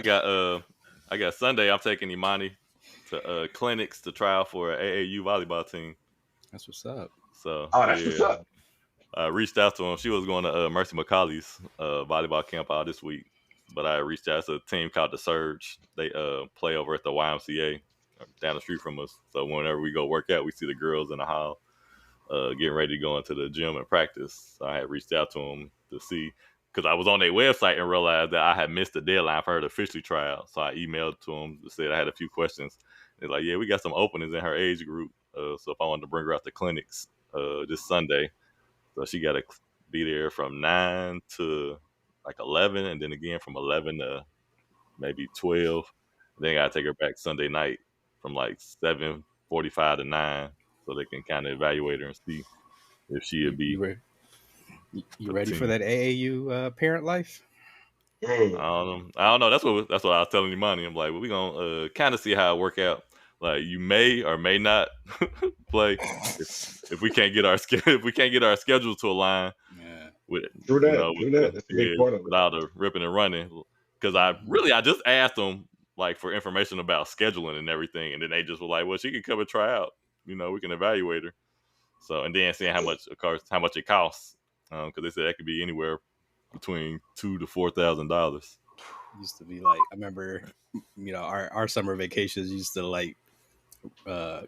I got I got Sunday. I'm taking Imani to clinics to try out for an AAU volleyball team. That's what's up. So Oh, that's what's yeah, up. I reached out to him. She was going to Mercy McCauley's volleyball camp out this week, but I reached out to a team called the Surge. They play over at the YMCA down the street from us. So whenever we go work out, we see the girls in the hall getting ready to go into the gym and practice. So I had reached out to them to see because I was on their website and realized that I had missed the deadline for her to officially try out. So I emailed to them to say I had a few questions. They're like, "Yeah, we got some openings in her age group. So if I wanted to bring her out to clinics this Sunday, so she got to be there from 9 to like 11, and then again from 11 to maybe 12. Then I got to take her back Sunday night from like 7:45 to 9, so they can kind of evaluate her and see if she would You be re- you for the ready for team. that AAU parent life? Mm. I don't know. That's what I was telling Imani. I'm like, well, we gonna kind of see how it work out. Like, you may or may not play if we can't get our if we can't get our schedule to align Yeah. with True you know that. with True that. the That's a big yeah part of it. without the ripping and running. Because Mhm. I just asked them like for information about scheduling and everything, and then they just were like, well, she can come and try out. We can evaluate her. So and then seeing how much of course how much it costs, because they said that could be anywhere between $2,000 to $4,000. Used to be like I remember, our summer vacations used to like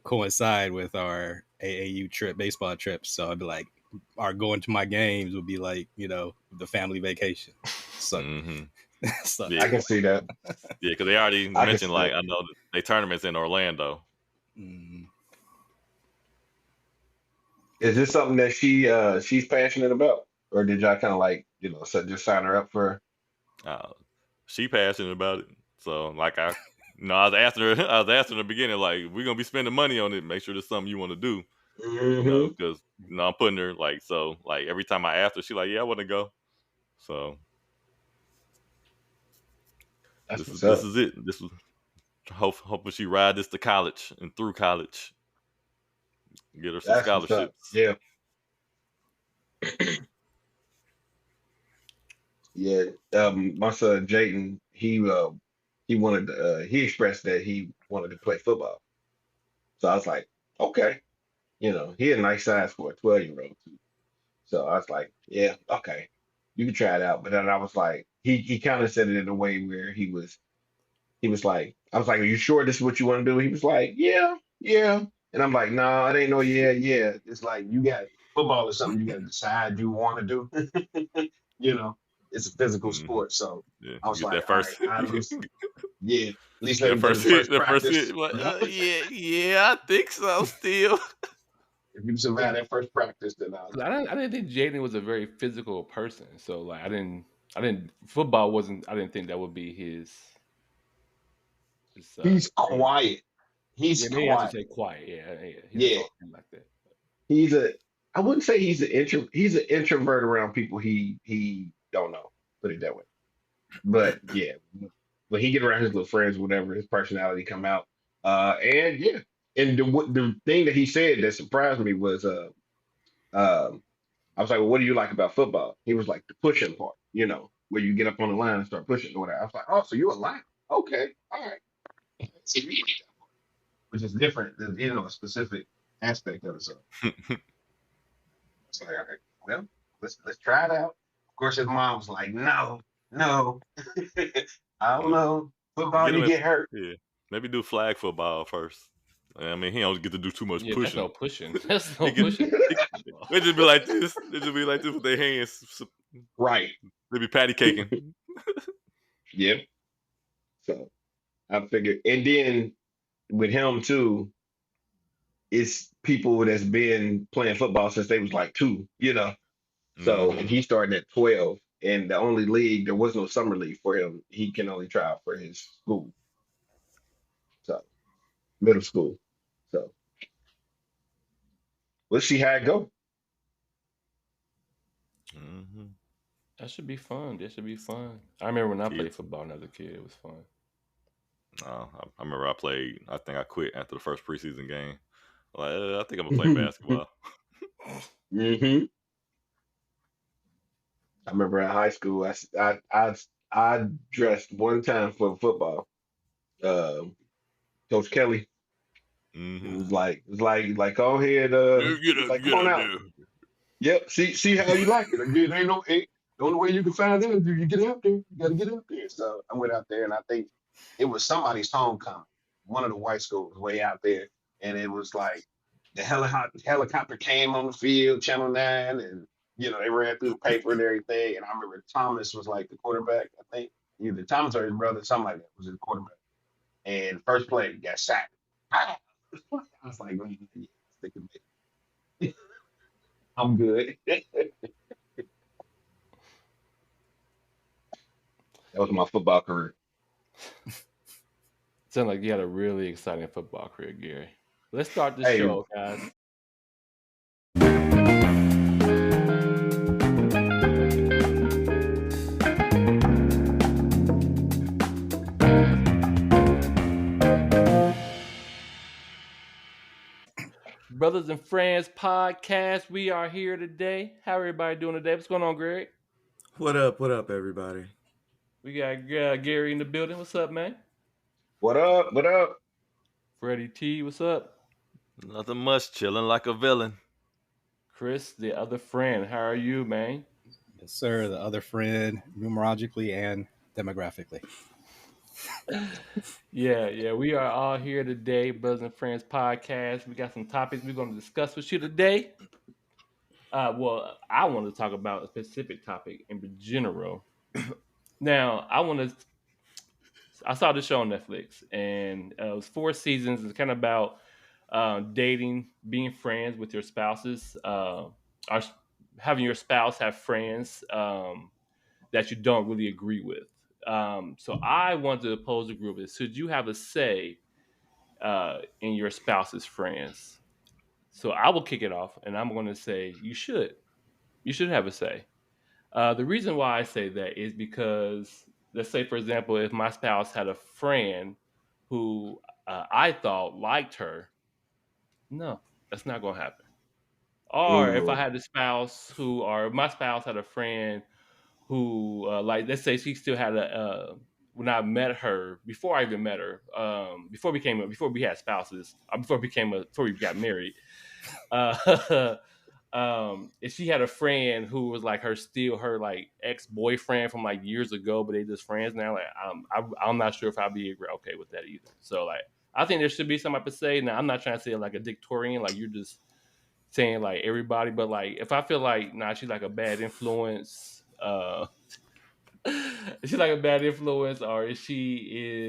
coincide with our AAU trip, baseball trips. So I'd be like, our going to my games would be like, the family vacation. So, Mm-hmm. so Yeah, I can see that. yeah, because they already I can mentioned see like that. I know that they tournaments in Orlando. mm, Is this something that she's passionate about, or did y'all kind of like just sign her up for? Uh, she passionate about it, so like I was asking her, I was asking her in the beginning like we're gonna be spending money on it. Make sure there's something you want to do, Hmm. because I'm putting her like so like every time I ask her, she like yeah I want to go. So That's this is what's this up. is it. This was hoping she ride this to college and through college, get her some That's what's up. scholarships. Yeah, yeah. My son Jayden, he expressed that he wanted to play football. So I was like, okay, he had a nice size for a 12-year-old too. So I was like, yeah, okay, you can try it out. But then I was like, he kind of said it in a way where he was like, I was like, are you sure this is what you want to do? He was like, yeah, yeah. And I'm like, no, nah, it ain't no yeah, yeah. It's like you got football is something you got to decide you want to do. you know, it's a physical Hmm. sport. So Yeah, I was get like, that all right, first, I at least, yeah, at least let that him get first his hit, first that first hit. practice. Like, yeah, I think so. Still, If you survive that first practice, then I'll 'Cause let I didn't think Jaden was a very physical person. So like I didn't football wasn't I didn't think that would be his he's thing. quiet. He's Yeah, maybe I should quiet. say quiet. Yeah, yeah. He doesn't Yeah, talk to him like that. he's a. I wouldn't say he's an introvert around people he don't know. Put it that way. But yeah, when he get around his little friends, whatever, his personality come out. And yeah, and the thing that he said that surprised me was um, I was like, well, what do you like about football? He was like the pushing part, where you get up on the line and start pushing or whatever. I was like, oh, so you're a lineman? Okay, all right. So you need that part, which is different than a specific aspect of it. So it's like, all right, well, let's try it out. Of course, his mom was like, no, no, I don't know. Football, get him you in. get hurt. Yeah, maybe do flag football first. I mean, he don't get to do too much Yeah, that's no pushing. pushing. That's he no get, pushing. they just be like this. They just be like this with their hands. Right. They be patty caking. Yeah. So I figured, and then with him too, it's people that's been playing football since they was like two. So and Hmm. he started at 12, and the only league there was no summer league for him. He can only try out for his school, so middle school. So let's see how it go. Hmm. That should be fun. That should be fun. I remember when I played Kids. football when I was a kid. It was fun. I remember I played. I think I quit after the first preseason game. Like, I think I'm gonna play basketball. hmm I remember in high school, I dressed one time for football. Coach Kelly Mm-hmm. was like, go ahead. Get He's up, like, get come on up out. there. Yep. See how you like it. The only way you can find out is if you get out there. You gotta get out there. So I went out there, and I think it was somebody's homecoming. One of the white schools way out there, and it was like the helicopter came on the field, Channel 9, and they ran through the paper and everything. And I remember Thomas was like the quarterback. I think either Thomas or his brother, something like that, was his quarterback. And first play got sacked. I was like, man, yeah, stick with me. I'm good. That was my football career. Sound like you had a really exciting football career, Gary. Let's start the Hey, show, guys. Brothers and Friends podcast. We are here today. How everybody doing today? What's going on, Greg? What up, everybody? We got Gary in the building. What's up, man? what up? What up? Freddie T, what's up? Nothing much, chilling like a villain. Chris, the other friend. How are you, man? Yes, sir. The other friend, numerologically and demographically. Yeah. We are all here today, Brothers and Friends podcast. We got some topics we're going to discuss with you today. Well, I want to talk about a specific topic in general. Now, I saw this show on Netflix, and it was 4 seasons. It's kind of about dating, being friends with your spouses, having your spouse have friends that you don't really agree with. So I want to pose a group is, should you have a say in your spouse's friends? So I will kick it off, and I'm going to say you should. You should have a say. The reason why I say that is because, let's say, for example, if my spouse had a friend who I thought liked her, no, that's not going to happen. Or if I had a spouse or my spouse had a friend who, like, let's say she still had when I met her, before I even met her, before we had spouses, before we got married, if she had a friend who was like her like ex-boyfriend from like years ago, but they just friends now, like I'm not sure if I'd be okay with that either. So like I think there should be some type of say. Now I'm not trying to say like a dictatorial, like you're just saying like everybody, but like if I feel like she's like a bad influence, she's like a bad influence, or if she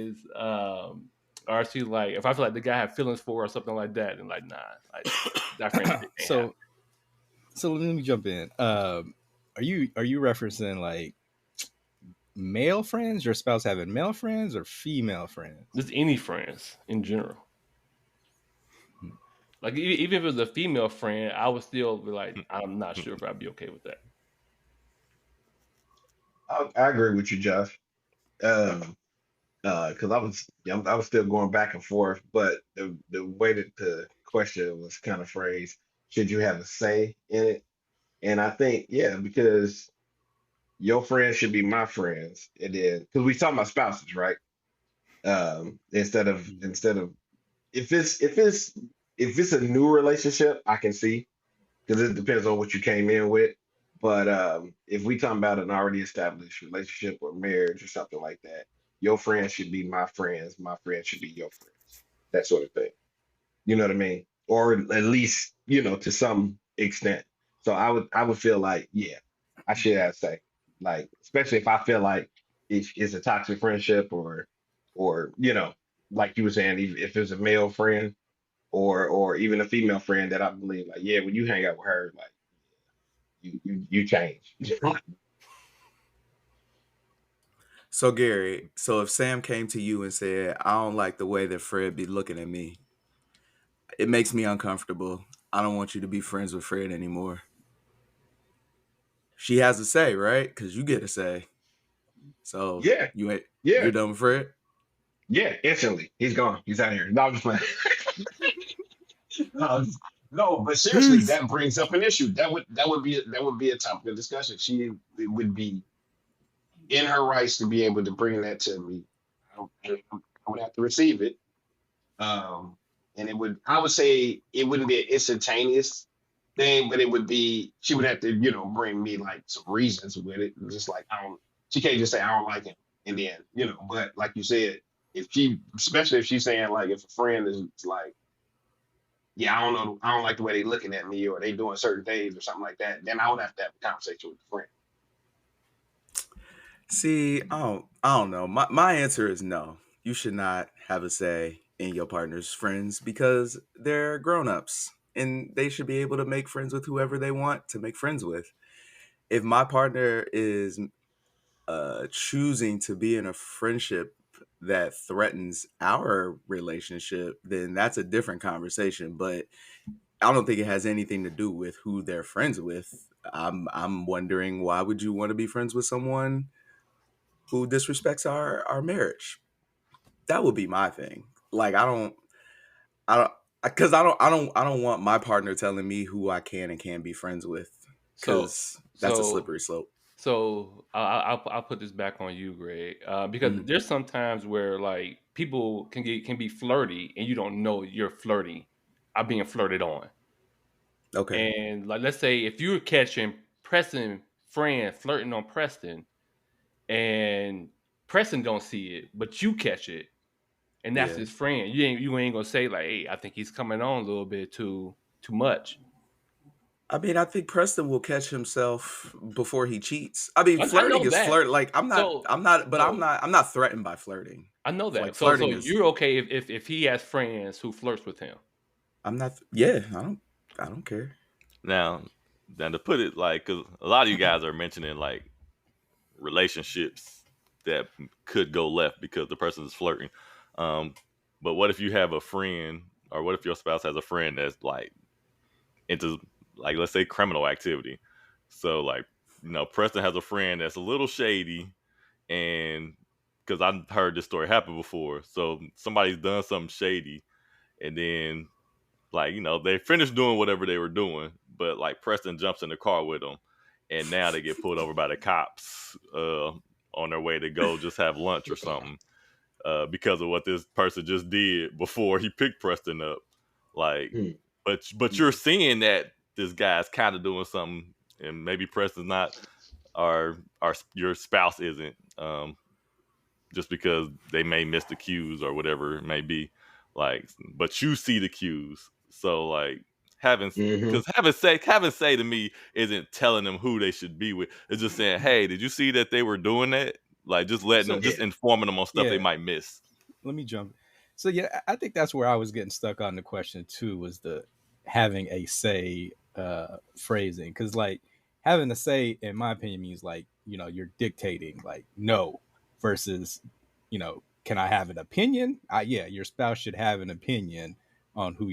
is or she like if I feel like the guy have feelings for her or something like that, and like like that friend. So let me jump in. Are you referencing like male friends? Your spouse having male friends or female friends? Just any friends in general. Like even if it was a female friend, I would still be like, I'm not sure if I'd be okay with that. I agree with you, Josh. Because I was still going back and forth, but the way that the question was kind of phrased, should you have a say in it? And I think, yeah, because your friends should be my friends, and then because we talking about spouses, right? Instead of if it's a new relationship, I can see because it depends on what you came in with. But if we talking about an already established relationship or marriage or something like that, your friends should be my friends. My friends should be your friends. That sort of thing. You know what I mean? Or at least, to some extent. So I would feel like, yeah, I should have say, like, especially if I feel like it's a toxic friendship or like you were saying, if it's a male friend or even a female friend that I believe like, yeah, when you hang out with her, like you change. So Gary, if Sam came to you and said, I don't like the way that Fred be looking at me, it makes me uncomfortable. I don't want you to be friends with Fred anymore. She has a say, right? Because you get a say. So Yeah. you're done with Fred? Yeah, instantly. He's gone. He's out of here. No, I'm just playing. No, but seriously, that brings up an issue. That would be a topic of discussion. It in her rights to be able to bring that to me. I would have to receive it. And I would say it wouldn't be an instantaneous thing, but it would be, she would have to, bring me like some reasons with it. Just like, she can't just say, I don't like him. And then, but like you said, especially if she's saying like, if a friend is like, yeah, I don't know, I don't like the way they looking at me or they doing certain things or something like that, then I would have to have a conversation with the friend. See, I don't know. My answer is no. You should not have a say in your partner's friends because they're grown-ups and they should be able to make friends with whoever they want to make friends with. If my partner is choosing to be in a friendship that threatens our relationship, then that's a different conversation. But I don't think it has anything to do with who they're friends with. I'm wondering, why would you want to be friends with someone who disrespects our marriage? That would be my thing. Like because I don't want my partner telling me who I can and can't be friends with, because that's a slippery slope. So I'll put this back on you, Greg, because there's some times where like people can be flirty and you don't know you're flirting, are being flirted on. Okay. And like, let's say if you're catching Preston friend flirting on Preston, and Preston don't see it, but you catch it, and that's his friend. You ain't gonna say like, hey, I think he's coming on a little bit too much. I mean, I think Preston will catch himself before he cheats. I mean, flirting is flirt. Like I'm not threatened by flirting. I know that. Like, so you're okay if he has friends who flirts with him. I'm not. Yeah, I don't care. Now to put it like, because a lot of you guys are mentioning like relationships that could go left because the person is flirting. But what if you have a friend, or what if your spouse has a friend that's like into, like, let's say criminal activity? So like, Preston has a friend that's a little shady, and because I've heard this story happen before. So somebody's done something shady, and then like, they finished doing whatever they were doing, but like Preston jumps in the car with them, and now they get pulled over by the cops on their way to go just have lunch or something, because of what this person just did before he picked Preston up. Like, but you're seeing that this guy's kind of doing something, and maybe Preston's not, or your spouse isn't, just because they may miss the cues or whatever it may be. Like, but you see the cues. So like, having say to me isn't telling them who they should be with. It's just saying, hey, did you see that they were doing that? Like, just letting them, just informing them on stuff they might miss. Let me jump. So yeah, I think that's where I was getting stuck on the question too, was the having a say phrasing. Because like, having a say, in my opinion, means like, you're dictating, like, no, versus, can I have an opinion? Yeah, your spouse should have an opinion on who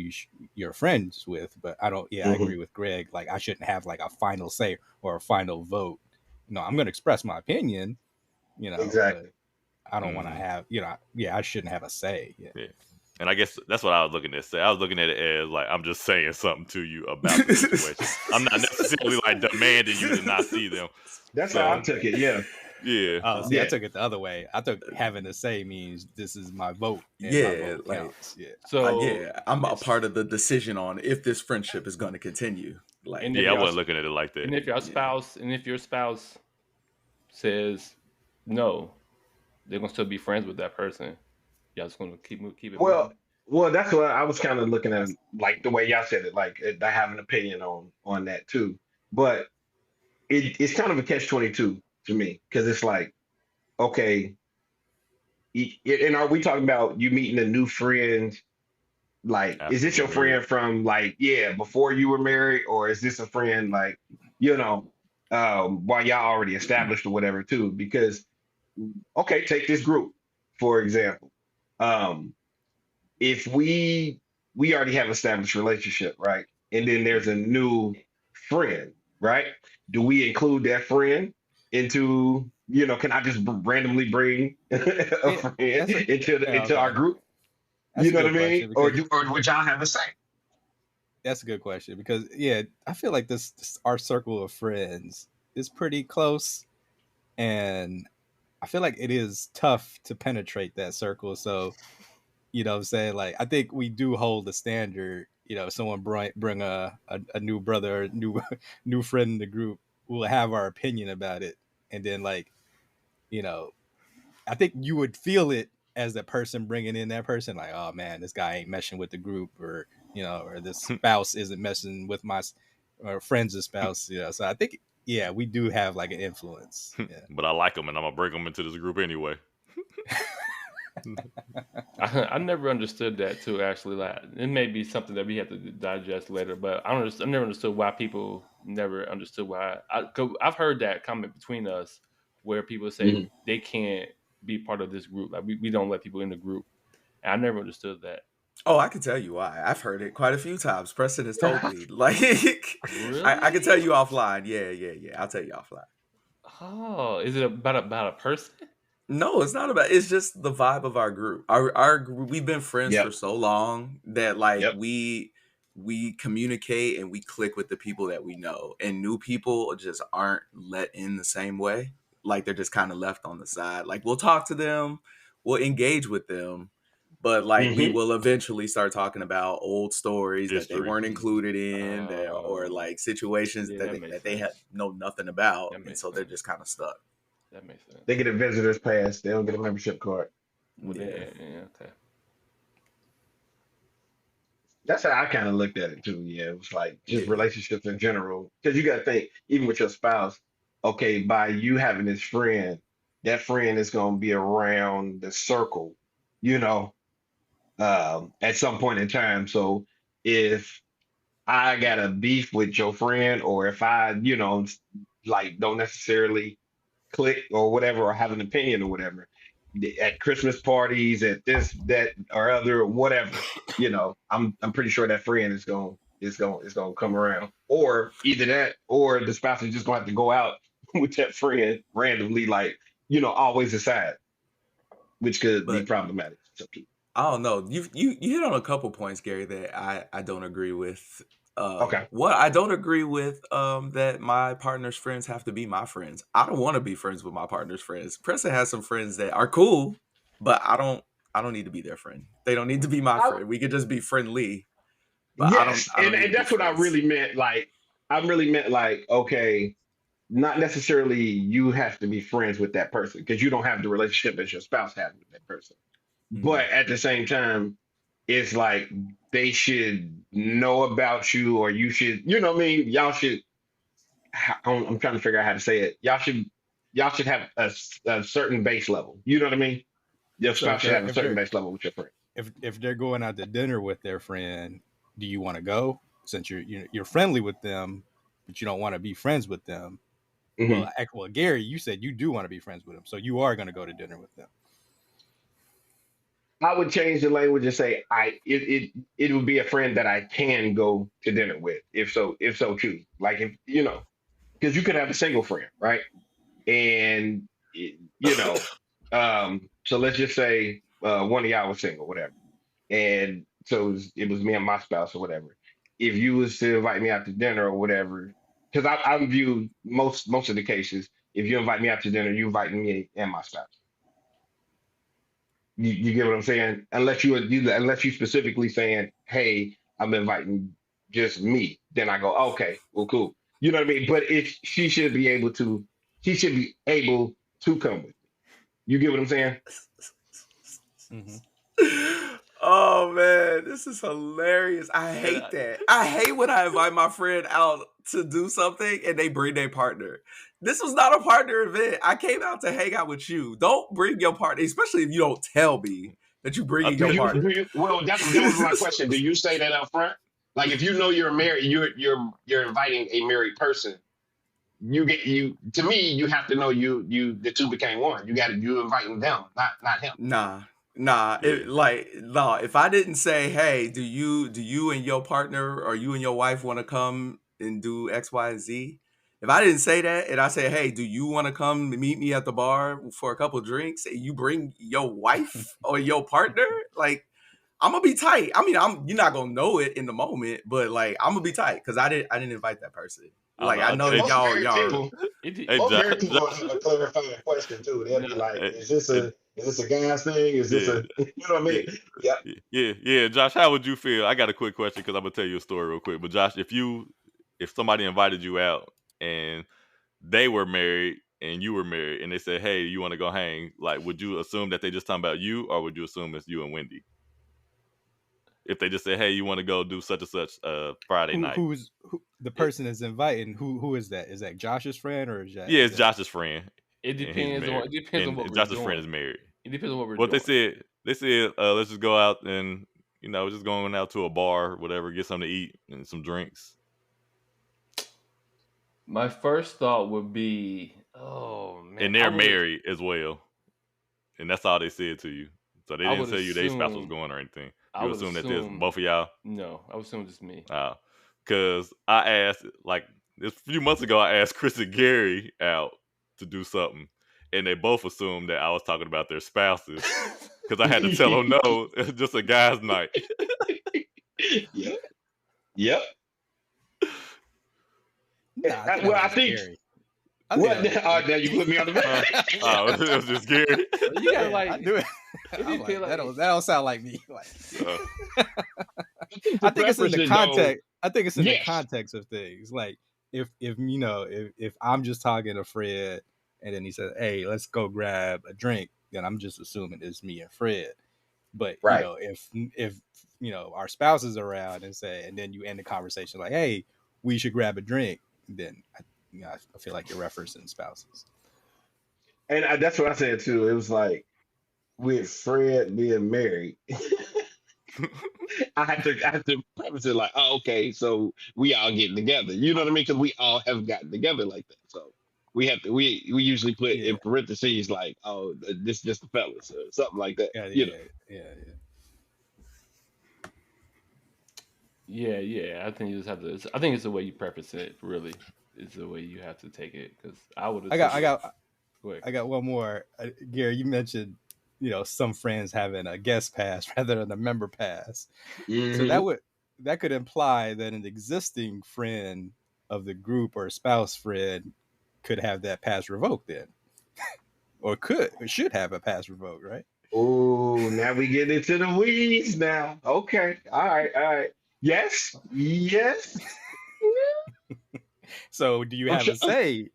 you're friends with, but I don't. Yeah, I agree with Greg. Like, I shouldn't have like a final say or a final vote. No, I'm going to express my opinion. Exactly. But I don't want to have. I shouldn't have a say. Yeah. And I guess that's what I was looking at. Say, I was looking at it as like, I'm just saying something to you about the situation. I'm not necessarily like demanding you to not see them. That's how I took it. Yeah. Yeah. Oh, see, I took it the other way. I took having to say means this is my vote. Yeah, my vote counts. Yeah. So I'm a part of the decision on if this friendship is going to continue. Like, I wasn't looking at it like that. And if your spouse says no, they're gonna still be friends with that person. Y'all just gonna keep it. Well, that's what I was kind of looking at, like the way y'all said it. Like, I have an opinion on that too, but it's kind of a catch-22 to me, because it's like, okay, and are we talking about you meeting a new friend? Like, Absolutely. Is this your friend from like, before you were married, or is this a friend like, while y'all already established or whatever too? Because, okay, take this group for example. If we already have established relationship, right, and then there's a new friend, right? Do we include that friend into, can I just randomly bring a friend into our group? You know what I mean? Or would y'all have a say? That's a good question, because I feel like this our circle of friends is pretty close, and I feel like it is tough to penetrate that circle. So, you know what I'm saying? Like, I think we do hold the standard. You know, if someone bring a new brother, new new friend in the group, we'll have our opinion about it. And then, like, you know, I think you would feel it as the person bringing in that person, like, oh man, this guy ain't meshing with the group, or you know, or this spouse isn't meshing with my or friend's spouse. You know, so I think yeah, we do have like an influence. Yeah. But I like them, and I'm gonna bring them into this group anyway. I never understood that too. Actually, like it may be something that we have to digest later, but I never understood why people never understood why. I've heard that comment between us where people say they can't be part of this group. Like we don't let people in the group. And I never understood that. Oh, I can tell you why. I've heard it quite a few times. Preston has told me. Like, Really? I can tell you offline. Yeah. I'll tell you offline. Oh, is it about a person? No, it's not about. It's just the vibe of our group. We've been friends for so long that like we communicate and we click with the people that we know, and new people just aren't let in the same way. Like they're just kind of left on the side. Like we'll talk to them, we'll engage with them, but like we will eventually start talking about old stories that they weren't included in, or like situations that they know nothing about, and so they're just kind of stuck. That makes sense. They get a visitor's pass. They don't get a membership card. Okay. That's how I kind of looked at it too. Yeah, it was like just relationships in general. Because you got to think, even with your spouse, okay, by you having this friend, that friend is going to be around the circle, you know, at some point in time. So if I got a beef with your friend, or if I, you know, like don't necessarily click or whatever, or have an opinion or whatever, at Christmas parties, at this, that, or other, or whatever, you know, I'm pretty sure that friend is going to come around, or either that, or the spouse is just going to have to go out with that friend randomly, like, you know, always aside, which could be problematic. I don't know. You hit on a couple points, Gary, that I don't agree with. Okay. What I don't agree with, that my partner's friends have to be my friends. I don't want to be friends with my partner's friends. Preston has some friends that are cool, but I don't need to be their friend. They don't need to be my friend. We could just be friendly. But yes, I don't and that's what I really meant. Like, I really meant like, okay, not necessarily you have to be friends with that person because you don't have the relationship that your spouse has with that person. But at the same time, it's like they should know about you, or you should, you know what I mean? Y'all should, I'm trying to figure out how to say it. Y'all should have a certain base level. You know what I mean? Your spouse should have a certain base level with your friend. If they're going out to dinner with their friend, do you want to go? Since you're friendly with them, but you don't want to be friends with them. Well, Gary, you said you do want to be friends with them, so you are going to go to dinner with them. I would change the language and say it would be a friend that I can go to dinner with, if so choose. Like, if you know, because you could have a single friend, right? And you know, so let's just say one of y'all was single, whatever, and so it was me and my spouse or whatever. If you was to invite me out to dinner or whatever, because I view most of the cases, if you invite me out to dinner, you invite me and my spouse. You get what I'm saying? Unless you specifically saying, "Hey, I'm inviting just me," then I go, "Okay, well, cool." You know what I mean? But if she should be able to come with me. You get what I'm saying? Oh man, this is hilarious. I hate that. I hate when I invite my friend out to do something and they bring their partner. This was not a partner event. I came out to hang out with you. Don't bring your partner, especially if you don't tell me that you bring your partner. Well, that was my question. Do you say that up front? Like, if you know you're married, you're inviting a married person. To me, you have to know the two became one. You inviting them, not him. Nah. If I didn't say, hey, do you and your partner or you and your wife want to come and do X, Y, and Z? If I didn't say that and I say, hey, do you want to come meet me at the bar for a couple drinks, and you bring your wife or your partner, like, I'm gonna be tight. I mean, you're not gonna know it in the moment, but like, I'm gonna be tight because I didn't invite that person. Like I know Hey, that y'all. hey, Most Josh, married people have a clarifying question too. They'll be like, hey, "Is this hey, a guy's thing? Is this yeah, a you know what I yeah, mean?" Yeah. yeah. Josh, how would you feel? I got a quick question because I'm gonna tell you a story real quick. But Josh, if somebody invited you out and they were married and you were married and they said, "Hey, you want to go hang?" Like, would you assume that they just talking about you, or would you assume it's you and Wendy? If they just say, "Hey, you want to go do such and such Friday night?" Who's the person is inviting? Who is that? Is that Josh's friend or is that? Yeah, Is it's that Josh's friend, It and he's depends on married. And what we're Josh's friend is doing. married. It depends on what we're What doing. they said, let's just go out and just going out to a bar, whatever, get something to eat and some drinks. My first thought would be, oh man, And they're married as well, and that's all they said to you. So they I didn't would tell you their spouse was assume, going or anything. I You would assume that there's assume, both of y'all. no, I would assume just me. Because I asked, like, a few months ago, I asked Chris and Gary out to do something, and they both assumed that I was talking about their spouses. Because I had to tell them, no, it's just a guy's night. Yep. Yep. Nah, I think Well, that I was think. scary. I think What? that was Now you put me on the back. It was just Gary. You gotta I like, knew it. if I'm you like, feel that like, don't sound like me. Like, The I think it's in the preferences, context. I think it's in the Yes. context of things. Like if if I'm just talking to Fred and then he says, "Hey, let's go grab a drink," then I'm just assuming it's me and Fred. But Right. if our spouses are around and then you end the conversation like, "Hey, we should grab a drink," then I feel like you're referencing spouses. And that's what I said too. It was like with Fred being married, I had to preface it like, "Oh, okay, so we all getting together." You know what I mean? Because we all have gotten together like that. So we usually put Yeah, in parentheses like, "Oh, this just the fellas," or something like that. yeah. yeah. I think you just have to. I think it's the way you preface it. Really, is the way you have to take it. Because I would. I got Go ahead. I got one more. Gary, you mentioned, some friends having a guest pass rather than a member pass. So Mhm. that could imply that an existing friend of the group or spouse friend could have that pass revoked then, or should have a pass revoked, right? Oh, now we get into the weeds now. Okay. All right. All right. Yes. Yes. So do you have Okay. a say?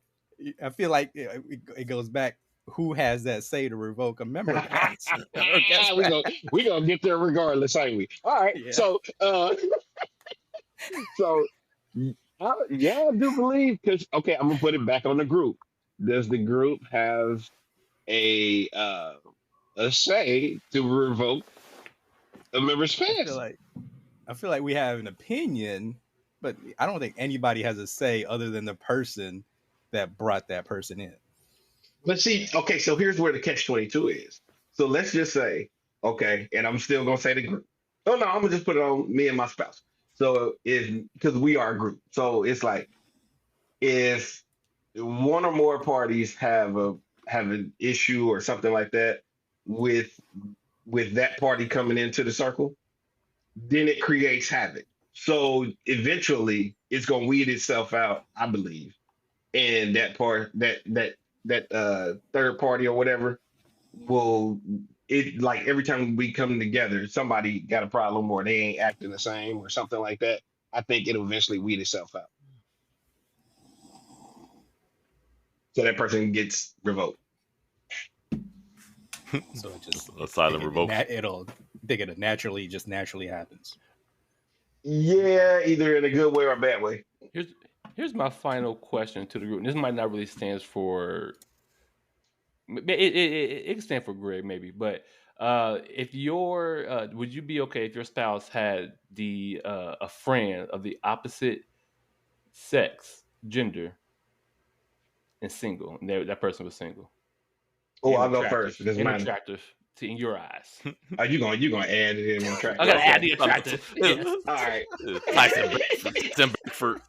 I feel like it goes back. Who has that say to revoke a member pass or guest we pass? gonna get there regardless, ain't we? All right. Yeah. So so yeah, I do believe because okay, I'm gonna put it back on the group. Does the group have a say to revoke a member's I feel pass? like we have an opinion, but I don't think anybody has a say other than the person that brought that person in. But see, okay, so here's where the catch-22 is. So let's just say, okay, and I'm still gonna say the group. Oh no, I'm gonna just put it on me and my spouse. So is because we are a group. So it's like if one or more parties have an issue or something like that with that party coming into the circle, then it creates havoc. So eventually it's gonna weed itself out, I believe. And that part that third party or whatever will it like every time we come together, somebody got a problem or they ain't acting the same or something like that. I think it'll eventually weed itself out. So that person gets revoked. So it just A silent revoke. it'll naturally happens. Yeah, either in a good way or a bad way. Here's my final question to the group. And this might not really stand for. It can stand for Greg maybe, but if would you be okay if your spouse had a friend of the opposite sex, gender, and single, and that person was single Oh, and I'll go attractive, first because and mine. attractive in your eyes? Are you gonna add it in the track? I gotta Okay. add the attractive. Yes. All right. Tyson Beckford.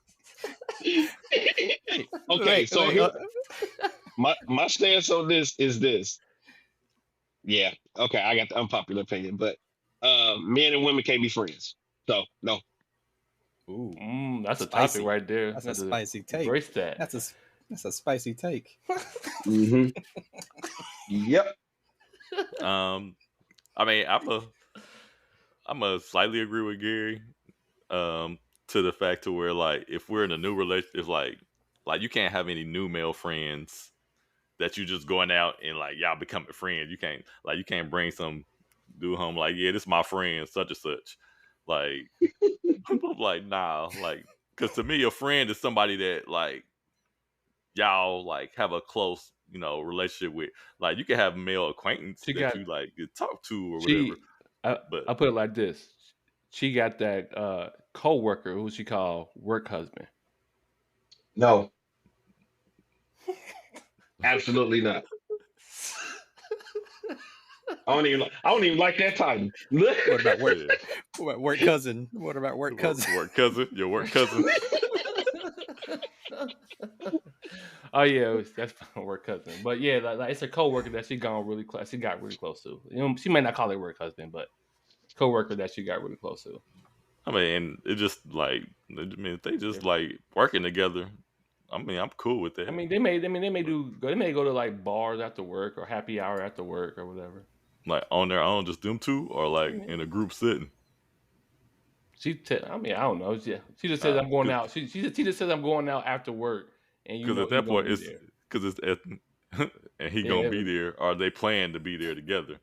Okay, so here, my stance on this is this. Yeah, okay, I got the unpopular opinion, but men and women can't be friends. So no. Ooh, That's a spicy. topic right there. That's a spicy take. Embrace that. That's a spicy take. Mm-hmm. Yep. I mean, I'm a slightly agree with Gary. To the fact to where like if we're in a new relationship, like you can't have any new male friends that you just going out and like y'all becoming friends. You can't bring some dude home like, yeah, this is my friend such and such. Like I'm like, nah, like because to me a friend is somebody that like y'all like have a close relationship with. Like you can have male acquaintance She that got you like you talk to or she. whatever. But I put it like this: she got that co-worker who she called work husband. No. Absolutely not. I don't even like that title. What about work? yeah. What about work cousin? What about work cousin? Work cousin, your work cousin. Oh yeah, that's my work cousin. But yeah, like it's a coworker that she got really close to. She may not call it work husband, but coworker that she got really close to. I mean, it just like if they just like working together. I mean, I'm cool with that. I mean, they may go to like bars after work or happy hour after work or whatever. Like on their own, just them two, or like in a group sitting. I don't know. She just says I'm going out. She just says I'm going out after work, and because at that point it's and he gonna be there, or they plan to be there together.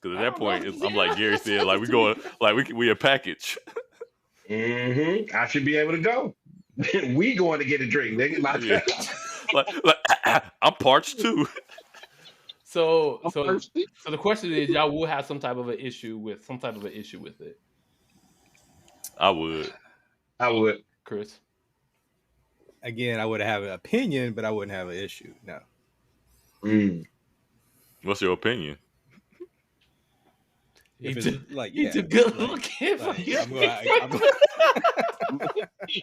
Because at that point, I'm like Gary said, like we going, like we a package. Mm-hmm. I should be able to go. We going to get a drink, nigga. like I'm parched too. So the question is, y'all will have some type of an issue with it. I would, Chris. Again, I would have an opinion, but I wouldn't have an issue. No. What's your opinion? He's too good looking.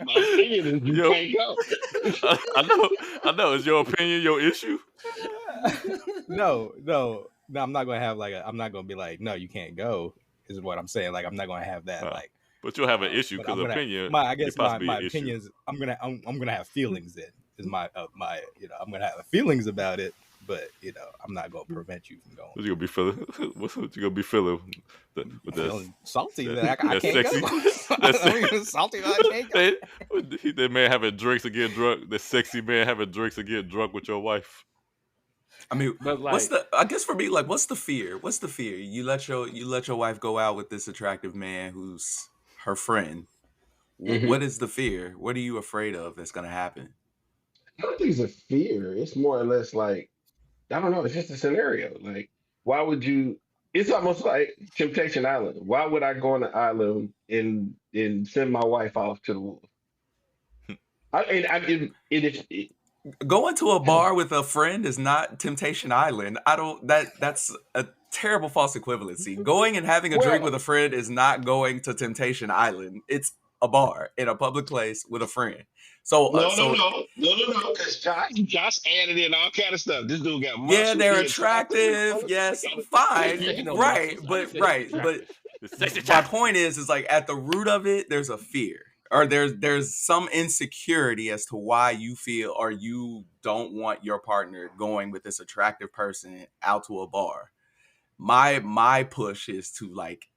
My opinion is you can't go. I know. Is your opinion your issue? No. I'm not gonna have I'm not gonna be like, no, you can't go. Is what I'm saying. Like I'm not gonna have that. But you'll have an issue because opinion. I guess my opinion is I'm gonna have feelings. Then is my I'm gonna have feelings about it. But I'm not gonna prevent you from going. What you gonna be feeling? What you gonna be feeling? With feeling salty that I can't sexy, go. That's salty that I can't go. That man having drinks and getting drunk. The sexy man having drinks and getting drunk with your wife. I mean, I guess for me, like, what's the fear? What's the fear? You let your wife go out with this attractive man who's her friend. Mm-hmm. What is the fear? What are you afraid of that's gonna happen? I don't think it's a fear. It's more or less like, I don't know. It's just a scenario. Like, why would you? It's almost like Temptation Island. Why would I go on the island and send my wife off to the wolves? Going to a bar with a friend is not Temptation Island. That's a terrible false equivalency. Going and having a drink with a friend is not going to Temptation Island. It's a bar in a public place with a friend. So no, because Josh added in all kind of stuff. This dude got muscles. Yeah, they're attractive. Yes, fine, right, but my point is like at the root of it, there's a fear, or there's some insecurity as to why you feel or you don't want your partner going with this attractive person out to a bar. My push is to like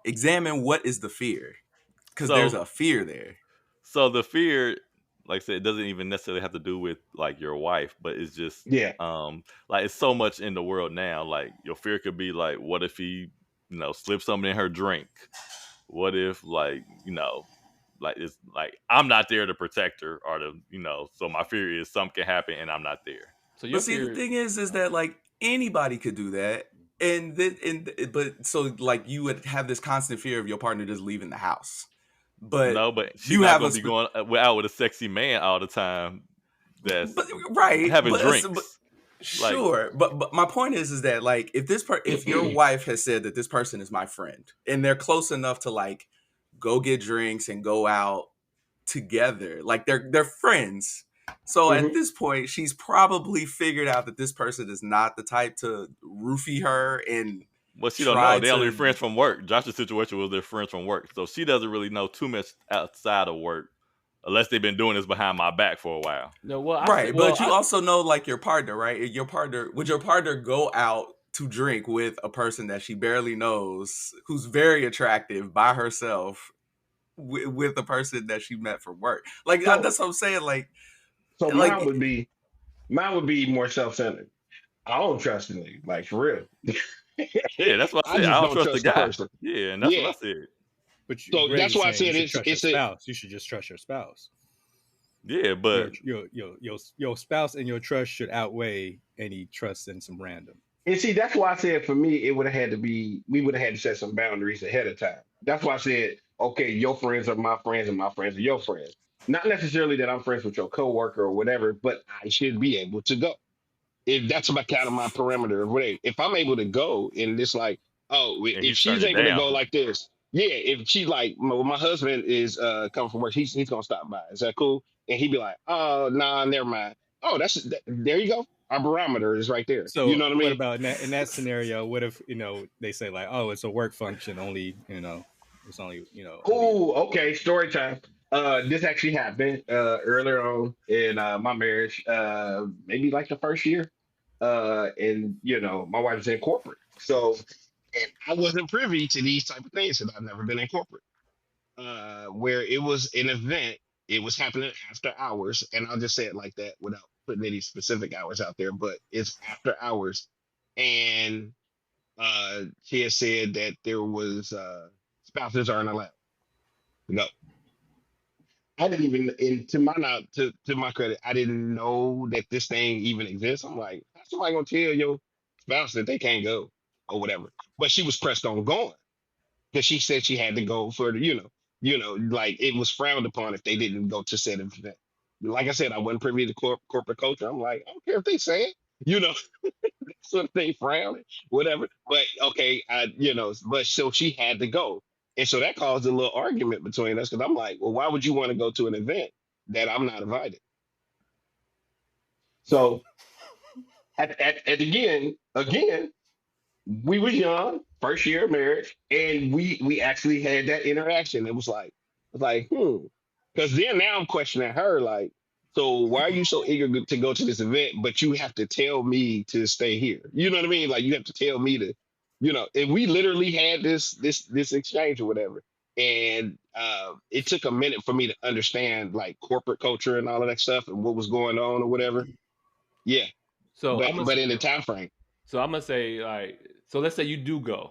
examine what is the fear, because there's a fear there. So the fear, like I said, it doesn't even necessarily have to do with like your wife, but it's just like it's so much in the world now. Like your fear could be like, what if he, slips something in her drink? What if like it's like I'm not there to protect her or so my fear is something can happen and I'm not there. So the thing is that like anybody could do that, but so like you would have this constant fear of your partner just leaving the house. But she's not gonna be going out with a sexy man all the time. That's having drinks. Sure, but my point is that like if your wife has said that this person is my friend and they're close enough to like go get drinks and go out together, like they're friends. So at this point, she's probably figured out that this person is not the type to roofie her and Well, she don't know. They only friends from work. Josh's situation was their friends from work, so she doesn't really know too much outside of work, unless they've been doing this behind my back for a while. No, well, but you also know like your partner, right? Would your partner go out to drink with a person that she barely knows, who's very attractive by herself, with a person that she met from work? Like that's what I'm saying. Like, so mine would be more self-centered. I don't trust the nigga, like for real. Yeah, that's what I said. I don't trust the guy. Person. Yeah, and that's what I said. But so that's why I said it's a spouse. You should just trust your spouse. Yeah, but your spouse and your trust should outweigh any trust in some random. And see, that's why I said for me, we would have had to set some boundaries ahead of time. That's why I said, okay, your friends are my friends and my friends are your friends. Not necessarily that I'm friends with your coworker or whatever, but I should be able to go. If that's about kind of my parameter of whatever. If I'm able to go and it's like, if she's able to go like this, yeah, if she like, my husband is coming from work, he's gonna stop by. Is that cool? And he'd be like, oh, nah, never mind. Oh, there you go. Our barometer is right there. So you know what I mean? What about in that scenario? What if they say like, oh, it's a work function only? It's only Oh, okay. Story time. This actually happened earlier on in my marriage, maybe like the first year. And my wife was in corporate, so and I wasn't privy to these type of things because I've never been in corporate. Where it was an event, it was happening after hours, and I'll just say it like that without putting any specific hours out there, but it's after hours, and she has said that there was spouses aren't allowed. No. I didn't even, to my credit, I didn't know that this thing even exists. I'm like, how's somebody gonna tell your spouse that they can't go or whatever? But she was pressed on going because she said she had to go for the, like it was frowned upon if they didn't go to said event. Like I said, I wasn't privy to corporate culture. I'm like, I don't care if they say it, sort of thing, frowning, whatever. But okay, but so she had to go. And so that caused a little argument between us because I'm like, well, why would you want to go to an event that I'm not invited? So again, we was young, first year of marriage, and we actually had that interaction. It was like, because then now I'm questioning her, like, so why are you so eager to go to this event, but you have to tell me to stay here? You know what I mean? Like you have to tell me to. And we literally had this exchange or whatever. And it took a minute for me to understand like corporate culture and all of that stuff and what was going on or whatever. Yeah. So but in the time frame. So I'm gonna say like, so let's say you do go.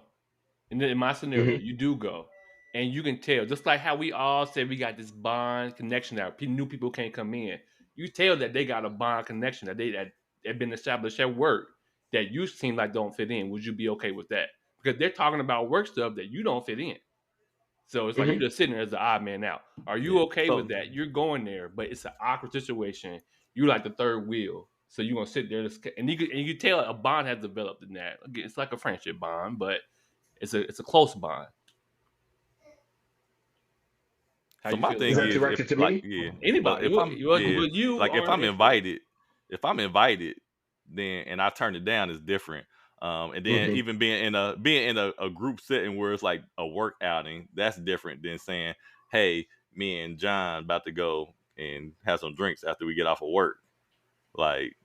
And then in my scenario, you do go. And you can tell, just like how we all said we got this bond connection that new people can't come in. You tell that they got a bond connection that have been established at work that you seem like don't fit in. Would you be okay with that? Because they're talking about work stuff that you don't fit in. So it's like you're just sitting there as the odd man out. Are you okay with that? You're going there, but it's an awkward situation. You like the third wheel. So you're going to sit there and you tell a bond has developed in that. It's like a friendship bond, but it's a close bond. So my thing is directed to like, me? Anybody. If I'm invited, then and I turn it down is different. And then even being in a group setting where it's like a work outing, that's different than saying, hey, me and John about to go and have some drinks after we get off of work. Like,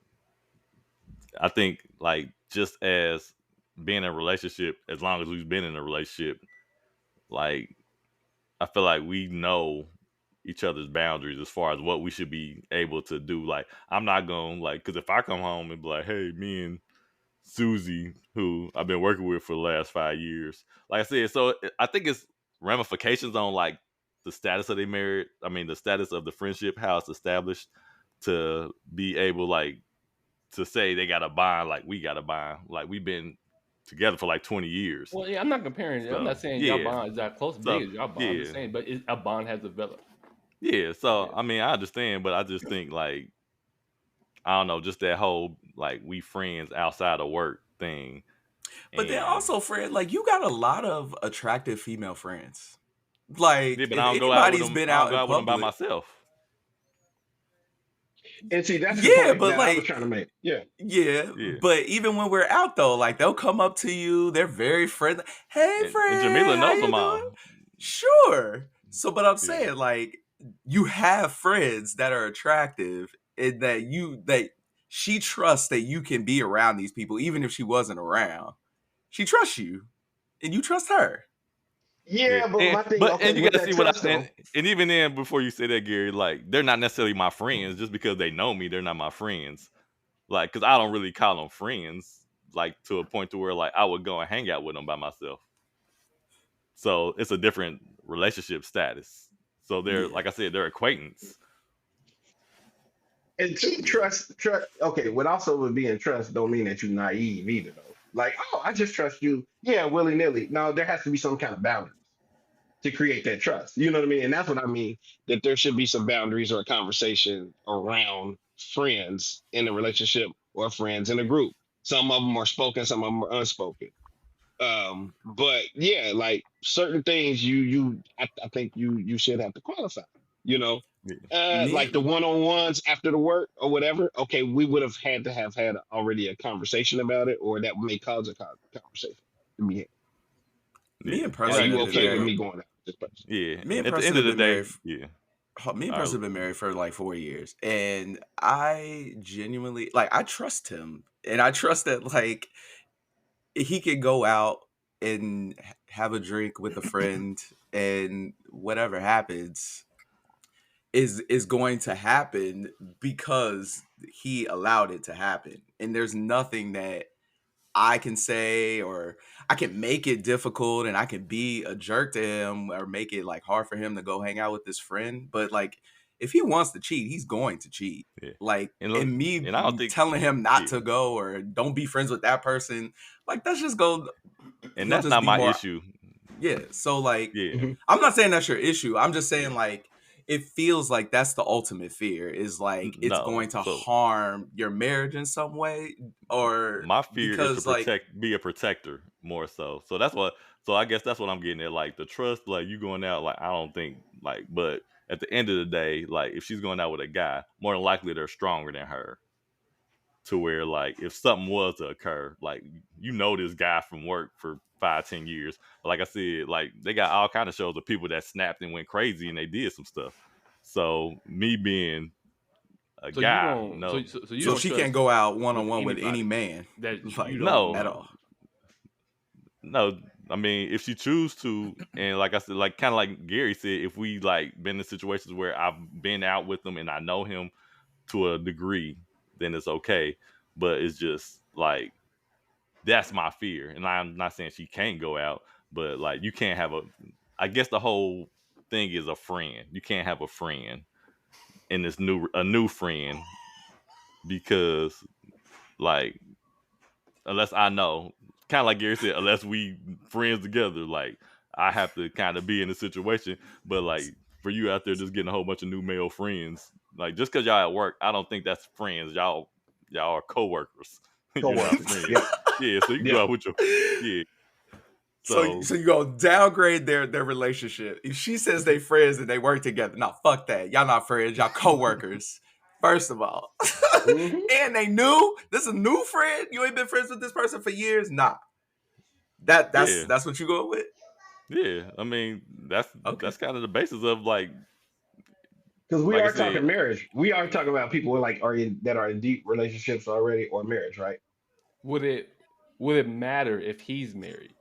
I think like just as being in a relationship, as long as we've been in a relationship, like I feel like we know each other's boundaries as far as what we should be able to do. Like, I'm not going to because if I come home and be like, hey, me and Susie, who I've been working with for the last 5 years, like I said, so I think it's ramifications on like the status of their marriage. I mean, the status of the friendship, how it's established to be able like to say they got a bond, like we got a bond, like we've been together for like 20 years. Well, yeah, I'm not comparing. So, I'm not saying y'all bond is that close, big as y'all bond. I'm just saying, but a bond has developed. Yeah, so I mean, I understand, but I just think like I don't know, just that whole like we friends outside of work thing. But then also, Fred, like you got a lot of attractive female friends. Like, but I don't go out with them, been out with them by myself. And see, that's the Yeah, point but that I was like, trying to make. Yeah. yeah, Yeah. but even when we're out though, like they'll come up to you. They're very friendly. Hey, And friend, Jamila how knows you them doing? all. Sure. So, but I'm Yeah. saying, like, you have friends that are attractive, and that she trusts that you can be around these people, even if she wasn't around. She trusts you, and you trust her. Yeah, Yeah, but my thing, and okay, you with gotta that see what trust I though. and even then before you say that, Gary, like they're not necessarily my friends just because they know me. They're not my friends, like because I don't really call them friends, like to a point to where like I would go and hang out with them by myself. So it's a different relationship status. So they're Yeah. like I said, they're acquaintance. And to Yeah, trust. Okay, what also with being trust don't mean that you're naive either, though. Like, oh, I just trust you. Yeah, willy nilly. No, there has to be some kind of boundaries to create that trust. You know what I mean? And that's what I mean. That there should be some boundaries or a conversation around friends in a relationship or friends in a group. Some of them are spoken, some of them are unspoken. But yeah, like certain things I think you should have to qualify. You know, yeah, Me, like the one-on-ones after the work or whatever. Okay, we would have had to have had already a conversation about it, or that may cause a conversation to be had. me yeah. and And Are Preston like you have I been okay said, with married. me going out with this person? yeah. Me and At the Preston end have of the been day, married. yeah. Me and All Preston right. have been married for like 4 years, and I genuinely like I trust him, and I trust that like he could go out and have a drink with a friend, and whatever happens is going to happen because he allowed it to happen, and there's nothing that I can say, or I can make it difficult, and I can be a jerk to him or make it like hard for him to go hang out with his friend. But like if he wants to cheat, he's going to cheat. Yeah. Like, And look, and me and I don't think telling him not yeah. to go or don't be friends with that person, like that's just go And he'll that's just not be my more. issue. Yeah. So like Yeah. Mhm. I'm not saying that's your issue. I'm just saying Yeah. like it feels like that's the ultimate fear is like it's No. going to So harm your marriage in some way, or my fear is to because like be a protector more so. So that's what. So I guess that's what I'm getting at. Like the trust, like you going out, like I don't think, like, but at the end of the day, like if she's going out with a guy, more than likely they're stronger than her. To where like if something was to occur, like you know this guy from work for 5-10 years. Like I said, like they got all kind of shows of people that snapped and went crazy and they did some stuff. So me being a So you guy, don't. no, So you so don't she trust can't go out one on with one with any anybody man, that you like don't at no. know. all. No, I mean, if she choose to, and like I said, like kind of like Gary said, if we like been in situations where I've been out with him and I know him to a degree, then it's okay. But it's just like that's my fear, and I'm not saying she can't go out, but like you can't have a. I guess the whole thing is a friend. You can't have a friend in this a new friend because like unless I know, kind of like Gary said, unless we friends together, like I have to kind of be in a situation. But like for you out there, just getting a whole bunch of new male friends, like just because y'all at work, I don't think that's friends. Y'all are coworkers. You're not Co-workers. friends. Yeah. Yeah, so you can Yeah. go out with your yeah. So So you go downgrade their relationship. If she says they friends and they work together, no, fuck that. Y'all not friends. Y'all coworkers. First of all, Hmm. and they knew this is a new friend. You ain't been friends with this person for years. Nah, that's yeah, that's what you go with. yeah. I mean Okay. that's kind of the basis of Because we like I are said, talking marriage. We are talking about people who like that are in deep relationships already or marriage, right? Would it matter if he's married?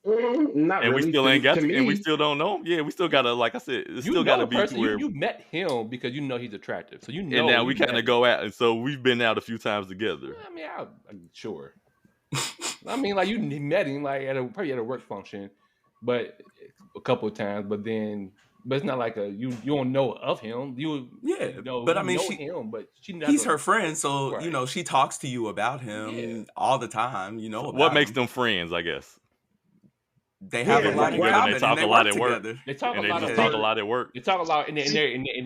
Not and we really. still ain't got To to, and we me, still don't know. Yeah, we still gotta, like I said, it's You still know gotta the be to person. You where. you met him because you know he's attractive. So you And know now we you kind met of him. go out, and so we've been out a few times together. I mean, I'm sure. I mean, like you met him like probably at a work function, but a couple of times. But it's not like you don't know of him. Yeah, You know but I mean, him, but she not he's gonna her friend, so right. she talks to you about Yeah. him all the time. You So know what about makes him. them friends? I guess They because have they a yeah. work lot in together and they common, and talk they a lot work at work, together. They talk and a they lot just about talk a Yeah. lot at work. they talk a lot, and See,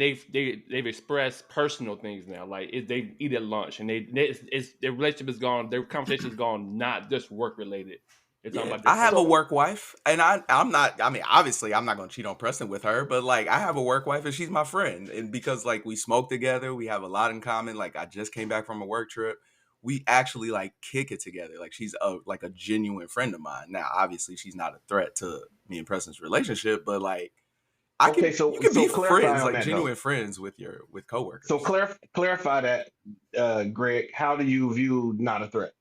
they've expressed personal things now. Like they eat at lunch, and their relationship is gone. Their conversation is gone, not just work related. It's talking Yeah, about their I have a personal. work wife, and I'm not. I mean, obviously, I'm not gonna cheat on Preston with her, but like, I have a work wife, and she's my friend, and because like we smoke together, we have a lot in common. Like, I just came back from a work trip. We actually like kick it together. Like, she's a genuine friend of mine. Now, obviously, she's not a threat to me and Preston's relationship, but like, Okay, you can be clarify friends, on like that though. genuine friends with coworkers. So clarify that, Greg. How do you view not a threat?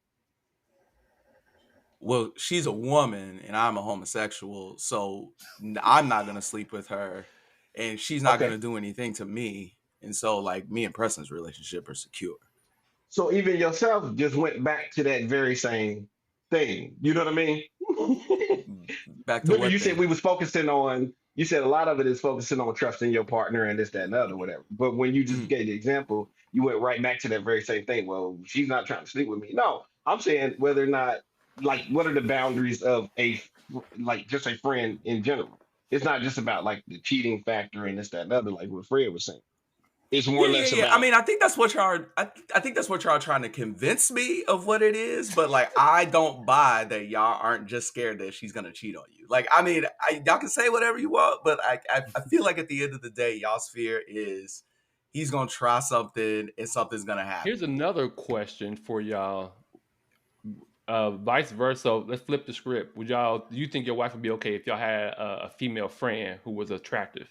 Well, she's a woman and I'm a homosexual, so I'm not gonna sleep with her, and she's not Okay, gonna do anything to me, and so like me and Preston's relationship are secure. so even yourself just went back to that very same thing. You know what I mean? Back to Remember, what you said thing? we was focusing on. You said a lot of it is focusing on trusting your partner and this, that, and the other, whatever. But when you just Mhm. gave the example, you went right back to that very same thing. Well, she's not trying to sleep with me. No, I'm saying whether or not, like, what are the boundaries of like, just a friend in general? It's not just about like the cheating factor and this, that, and the other, like what Fred was saying. It's more or less Yeah. I about. mean, I think that's what y'all. I think that's what y'all are trying to convince me of what it is. But like, I don't buy that y'all aren't just scared that she's gonna cheat on you. Like, I mean, y'all can say whatever you want, but I feel like at the end of the day, y'all's fear is he's gonna try something and something's gonna happen. Here's another question for y'all. Vice versa. Let's flip the script. Do you think your wife would be okay if y'all had a female friend who was attractive?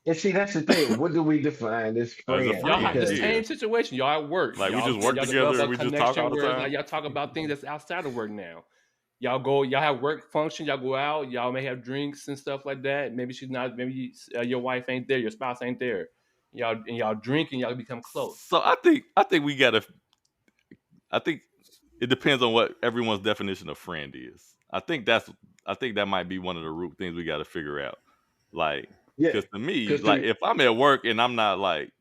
And see, that's the thing. What do we define as As a friend? Y'all have the friend, Because yeah. same situation. Y'all at work. Like we just work Y'all develop together. a We just talk all connection the where time. y'all talk about things that's outside of work now. Y'all have work function. Y'all go out. Y'all may have drinks and stuff like that. Maybe she's not. Maybe your wife ain't there. Your spouse ain't there. Y'all drink and y'all become close. So I think we gotta. I think it depends on what everyone's definition of friend is. I think that might be one of the root things we got to figure out. Like, yeah, because to me, because like if I'm at work and I'm not like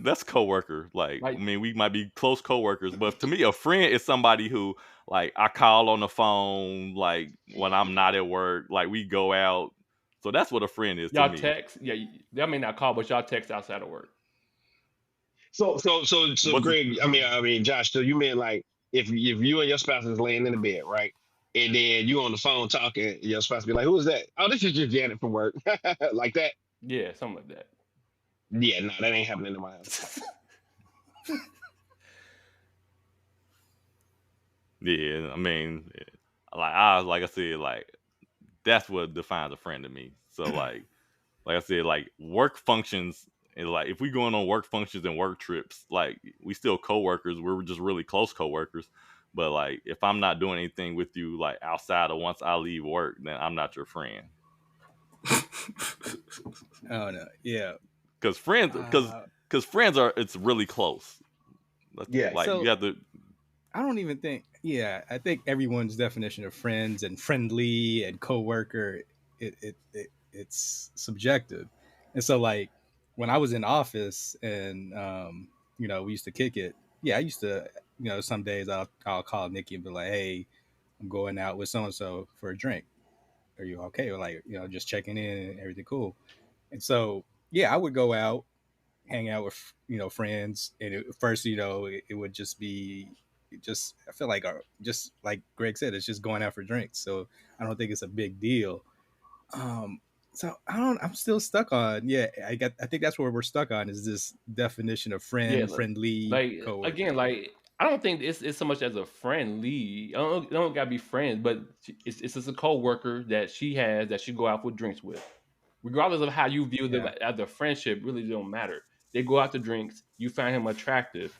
that's coworker. Like, I Like mean, we might be close coworkers, but to me, a friend is somebody who like I call on the phone, like when I'm not at work, like we go out. So that's what a friend is to y'all me. text. Yeah, that may not call, but y'all text outside of work. so What's the, Greg, I mean Josh, so you mean like if you and your spouse is laying in the bed, right? And then you on the phone talking, your spouse be like, "Who is that?" "Oh, this is just Janet from work." Like that. Yeah, something like that. Yeah, no, that ain't happening in my house. yeah, I mean, like I said, like that's what defines a friend to me. So like I said, like work functions and like if we going on work functions and work trips, like we still coworkers. We're just really close coworkers. But like if I'm not doing anything with you like outside of once I leave work, then I'm not your friend. Oh no, yeah. Because friends, Uh, because friends are it's really close. Yeah. Like you so have to. I don't even think. Yeah, I think everyone's definition of friends and friendly and coworker, it's subjective. And so, like when I was in office and we used to kick it. Yeah, I used to. Some days I'll call Nikki and be like, "Hey, I'm going out with so and so for a drink. Are you okay?" Or like, just checking in and everything cool. And so, yeah, I would go out, hang out with friends, and first, it would just be just I feel like just like Greg said, it's just going out for drinks. So I don't think it's a big deal. Um, so I'm still stuck on I think that's where we're stuck on is this definition of Yeah, friend, friendly, like again, coworker. like I don't think it's so much as a friendly. I don't gotta be friends, but it's just a coworker that she has that she go out for drinks with. Regardless of how you view them Yeah, as a friendship, really don't matter. They go out to drinks. You find him attractive.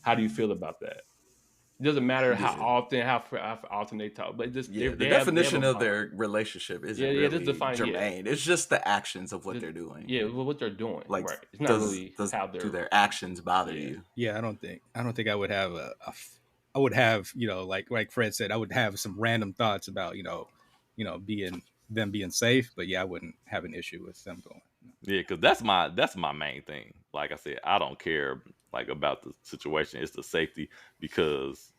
How do you feel about that? It doesn't matter how Yeah. often how often they talk, but just Yeah, the they have a definition of bond. their relationship Yeah, isn't yeah, just really define. Yeah, germane. It's just the actions of what just, they're doing. yeah, what they're doing, Like, right? It's not does really does how do they're. their actions bother Yeah, you? yeah. I don't think I would have I would have like Fred said, I would have some random thoughts about being them being safe, but yeah, I wouldn't have an issue with them going. Yeah, because that's my main thing. Like I said, I don't care like about the situation. It's the safety because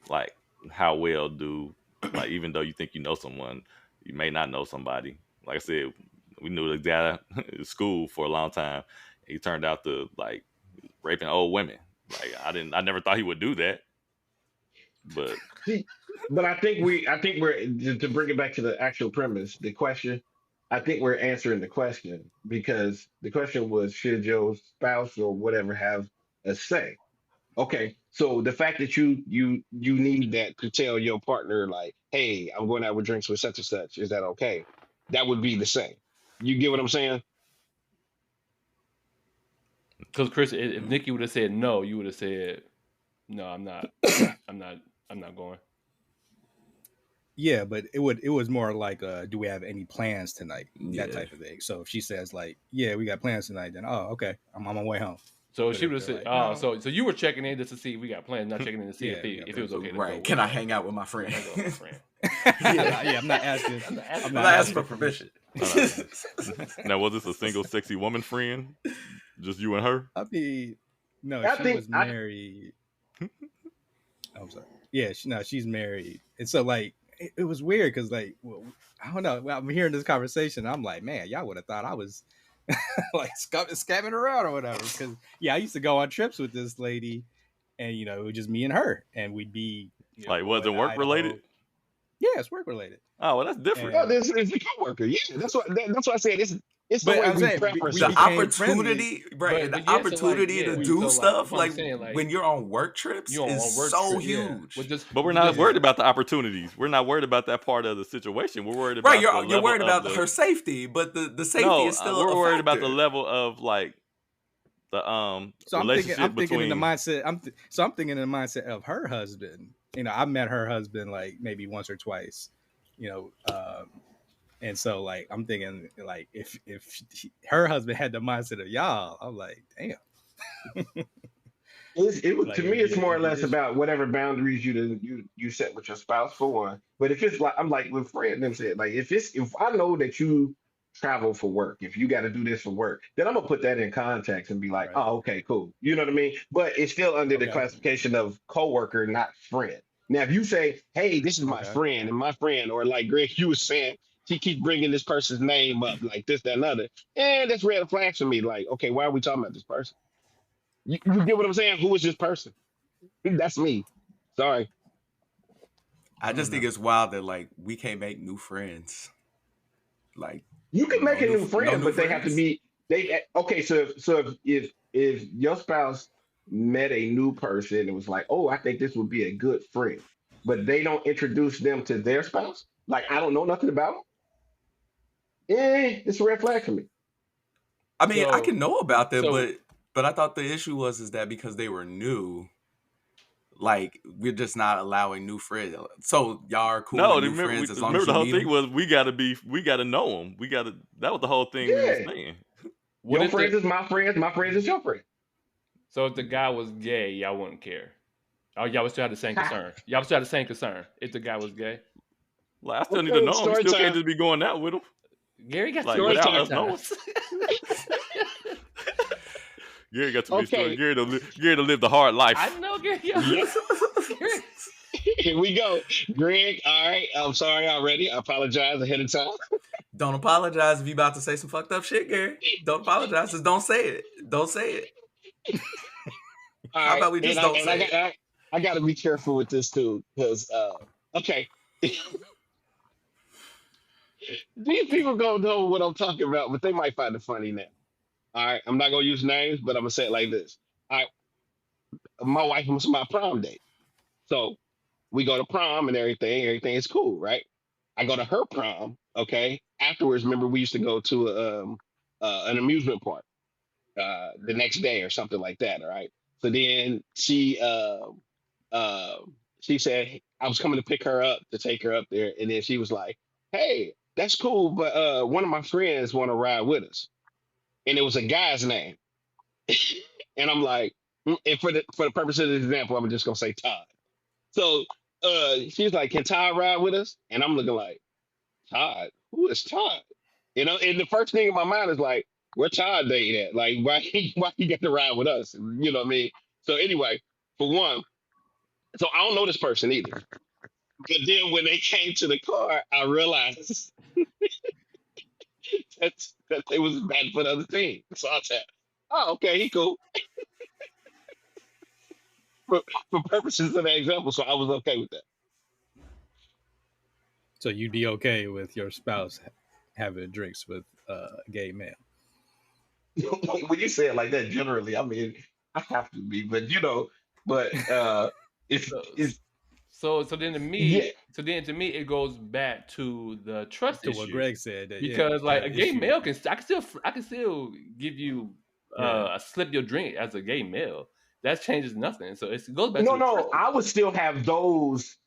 like how well do like even though you think you know someone, you may not know somebody. Like I said, we knew the guy at school for a long time. He turned out to like raping old women. Like I never thought he would do that. But See, but I think we're to bring it back to the actual premise, the question. I think we're answering the question because the question was, should your spouse or whatever have a say? Okay, so the fact that you need that to tell your partner like, hey, I'm going out with drinks with such and such, is that okay? That would be the same. You get what I'm saying? Because Chris, if Nikki would have said no, you would have said, no, I'm not. I'm not. I'm not going. Yeah, but it was more like, do we have any plans tonight? Yeah. That type of thing. So if she says like, yeah, we got plans tonight, then okay, I'm on my way home. So But she if would have they're said, like, "Oh, no, so you were checking in just to see if we got plans, not checking in to see Yeah, we got if it was okay to go. Right. with Can I her. hang out with my friend? Hang out with my friend. yeah, I'm not asking. I'm I'm not asking for permission. now, was this a single sexy woman friend? Just you and her? I mean, no, I she think was married. I'm sorry. Yeah, she's married, and so like it was weird because like, well, I don't know. I'm hearing this conversation. I'm like, man, y'all would have thought I was like scamming around or whatever. Because yeah, I used to go on trips with this lady, and it was just me and her, and we'd be Like, was going it to work Idaho. related? Yeah, it's work related. Oh, well, that's different. no, this is a coworker. Yeah, that's what I said. It's the But way I'm we saying, prep we ourselves. The became opportunity, right? But The yeah, so, like, opportunity yeah, to we- do so, like, stuff what I'm like saying, like, when you're on work trips you're on is work so trip, yeah. huge. With just- But we're with not just- worried about the opportunities. We're not worried about that part of the situation. We're worried about Right, the you're level worried of about the, her safety, but the safety no, is still we're a worried about the factor. level of like the So I'm relationship thinking in the between. mindset. I'm thinking in the mindset of her husband. I met her husband like maybe once or twice. And so like I'm thinking like if her husband had the mindset of y'all, I'm like, damn. To Like, me, it's more or less it's- about whatever boundaries you set with your spouse for one. But if it's like I'm like with Fred them said, like if I know that you travel for work, if you got to do this for work, then I'm gonna put that in context and be like, Right. oh, okay, cool. You know what I mean? But it's still under the Okay. classification of coworker, not friend. Now, if you say, hey, this is my Okay. friend and my friend, or like Greg, you was saying, she keeps bringing this person's name up, like this, that, and other, and that's red flags for me. Like, okay, why are we talking about this person? You get what I'm saying? Who is this person? That's me. Sorry. I just think it's wild that like we can't make new friends. Like You can make No a new- new friend, no new but they have to friends? be okay. So if your spouse met a new person and was like, oh, I think this would be a good friend, but they don't introduce them to their spouse, like I don't know nothing about them, it's a red flag for me. I mean, I So- can know about them, so- but I thought the issue was that because they were new, like we're just not allowing new friends. So y'all are cool No, with new remember, friends as long remember as the you whole meet thing them? was we gotta know them. That was the whole thing we were Yeah. saying. What Your if friends the- is my friends is your friend. So if the guy was gay, y'all wouldn't care. Oh, y'all would still have the same concern. Y'all would still have the same concern if the guy was gay. Like I still need Okay, to know him. You story still time. can't just be going out with him. Gary got Like story without time. us knowing. Gary got to be Okay. Gary to live the hard life. I know Gary. Gary. Here we go, Greg. All right, I'm sorry already. I apologize ahead of time. Don't apologize if you about to say some fucked up shit, Gary. Don't apologize. Just don't say it. Don't say it. All How right, about we just don't say it? I got to be careful with this too, because okay, these people gonna know what I'm talking about, but they might find it funny now. All right, I'm not gonna use names, but I'm gonna say it like this. All right, my wife was my prom date, so we go to prom and everything. Everything is cool, right? I go to her prom. Okay, afterwards, remember we used to go to an amusement park the next day or something like that. All right. So then she said I was coming to pick her up to take her up there, and then she was like, "Hey, that's cool, but one of my friends want to ride with us," and it was a guy's name, and I'm like, and for the purpose of the example, I'm just gonna say Todd. So she's like, "Can Todd ride with us?" And I'm looking like, Todd, who is Todd? And the first thing in my mind is like, where Todd dating at? Like, why he get to ride with us? You know what I mean? So anyway, for one, so I don't know this person either. But then when they came to the car, I realized that they was bad for the other team. So I said, oh, okay, he cool. for purposes of the example. So I was okay with that. So you'd be okay with your spouse having drinks with a gay male? When you say it like that, generally, I mean, I have to be, but it's So, it's so then to yeah. me, it goes back to the trust To what issue. Greg said, that Because like a gay issue. male I can still give you Yeah. a slip your drink as a gay male. That changes nothing. So it goes back No, to the no, trust I issue. would still have those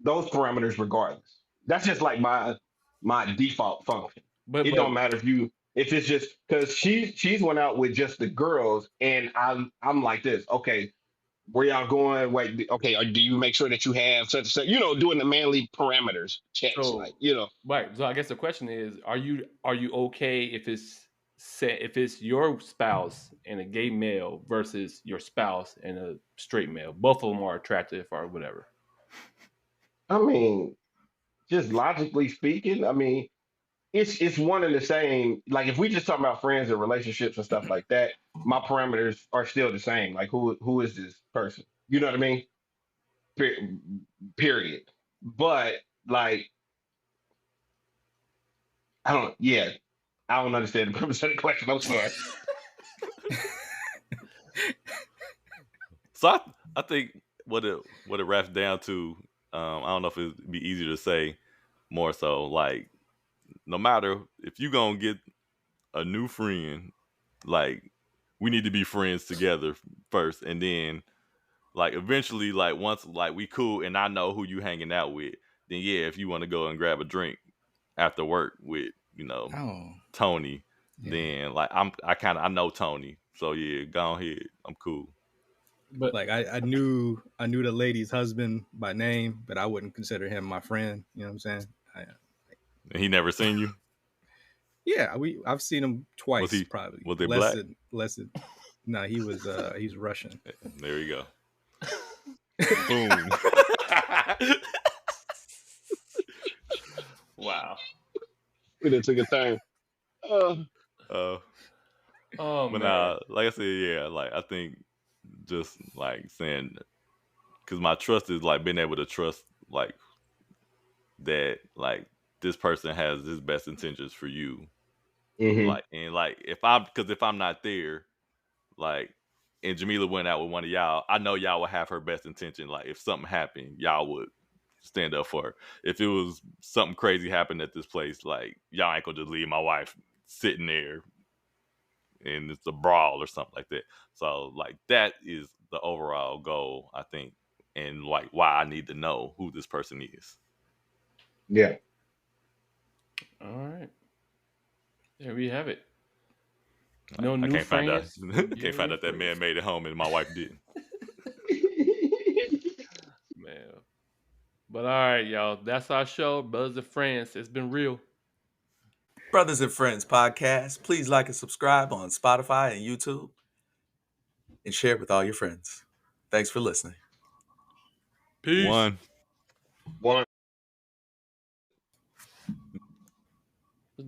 parameters regardless. That's just like my default function. But It don't matter if it's just because she's went out with just the girls, and I'm like this. Okay, where y'all going? Wait, okay, or do you make sure that you have such and such? Doing the manly parameters checks, so like right. So I guess the question is, are you okay if it's your spouse and a gay male versus your spouse and a straight male? Both of them are attractive or whatever. I mean, just logically speaking, I mean, it's one and the same. Like if we just talk about friends and relationships and stuff like that, my parameters are still the same. Like who is this person? You know what I mean? Period. But like yeah, I don't understand the premise of the question. I'm sorry. So I think what it wraps down to, I don't know if it'd be easier to say, more so like no matter if you gonna get a new friend, like we need to be friends together first, and then like eventually, like once like we cool and I know who you hanging out with, then yeah, if you want to go and grab a drink after work with Oh, Tony, yeah. then like I know Tony, so yeah, go ahead, I'm cool. But Like I knew the lady's husband by name, but I wouldn't consider him my friend. You know what I'm saying? And he never seen you? Yeah, I've seen him twice, Was probably. they black? Less than. No, he's Russian. There you go. Boom. wow. We done took a turn. Oh But man. like I said, yeah, like I think just like saying, because my trust is like being able to trust like that, like this person has his best intentions for you. Mhm. Like, and like if I'm not there, like, and Jamila went out with one of y'all, I know y'all would have her best intention. Like if something happened, y'all would stand up for her. If it was something crazy happened at this place, like y'all ain't gonna just leave my wife sitting there and it's a brawl or something like that. So like that is the overall goal, I think, and like why I need to know who this person is. Yeah. All right. There we have it. I No new can't find out. friends. Can't find out that man made it home and my wife didn't. Man. But all right, y'all. That's our show, Brothers and Friends. It's been real. Brothers and Friends podcast. Please like and subscribe on Spotify and YouTube, and share it with all your friends. Thanks for listening. Peace. One.